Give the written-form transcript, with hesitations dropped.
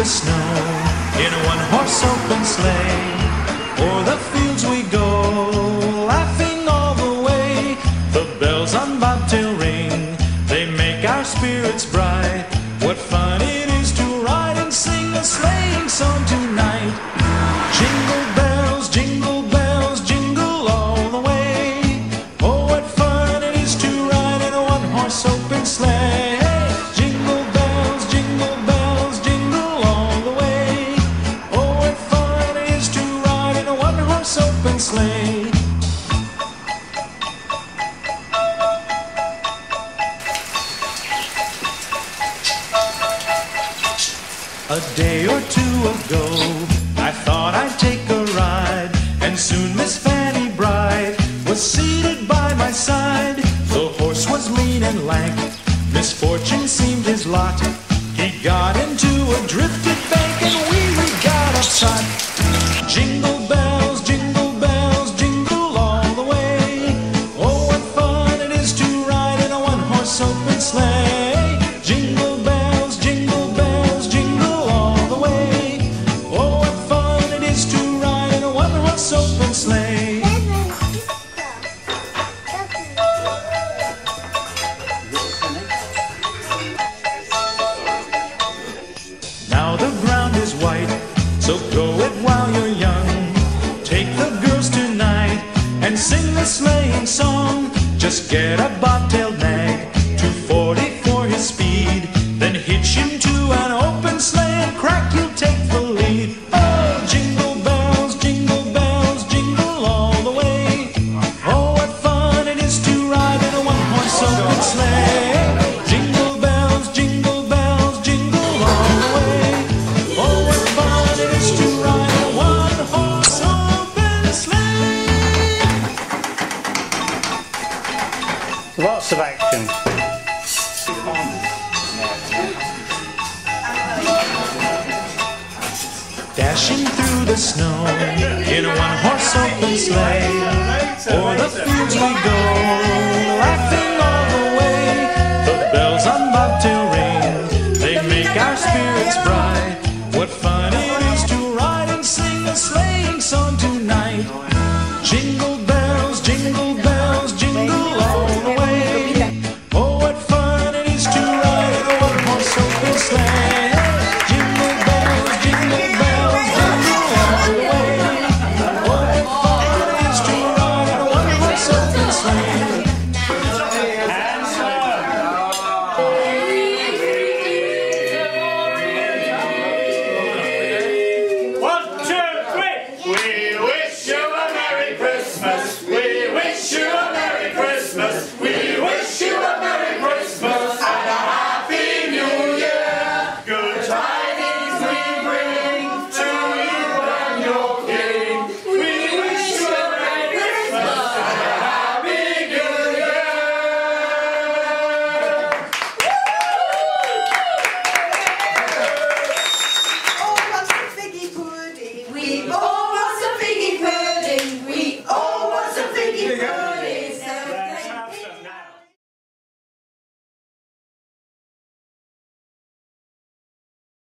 the snow in a one-horse open sleigh. O'er the fields we go, laughing all the way. The bells on bobtail ring, they make our spirits bright. What fun it is to ride and sing a sleighing song tonight. Jingle bells, jingle bells, jingle all the way. Oh, what fun it is to ride in a one-horse open sleigh. Jingle bells, jingle bells, jingle all the way. Oh, what fun it is to ride in a one-horse open sleigh. A day or two ago, I thought I'd take a ride, and soon Miss Fanny Bright was seated by my side. The horse was lean and lank, misfortune seemed his lot. He got into a drifted bank, and we got upset. Jingle bells, jingle all the way. Oh, what fun it is to ride in a one-horse open sleigh. Jingle bells, jingle all the way. Oh, what fun it is to ride in a one-horse open sleigh. Now the ground is white, so go it while you're young. Take the girls tonight and sing the sleighing song. Just get a bobtailed nag, 240 for his speed. Then hitch him to an open sleigh and crack, you'll take the lead. Oh, jingle bells, jingle all the way. Oh, what fun it is to ride in a one-horse open sleigh. Jingle bells, jingle all the way. Oh, what fun it is to ride in a one-horse open sleigh. Lots of action. Dashing through the snow in a one-horse open sleigh. O'er the fields we go,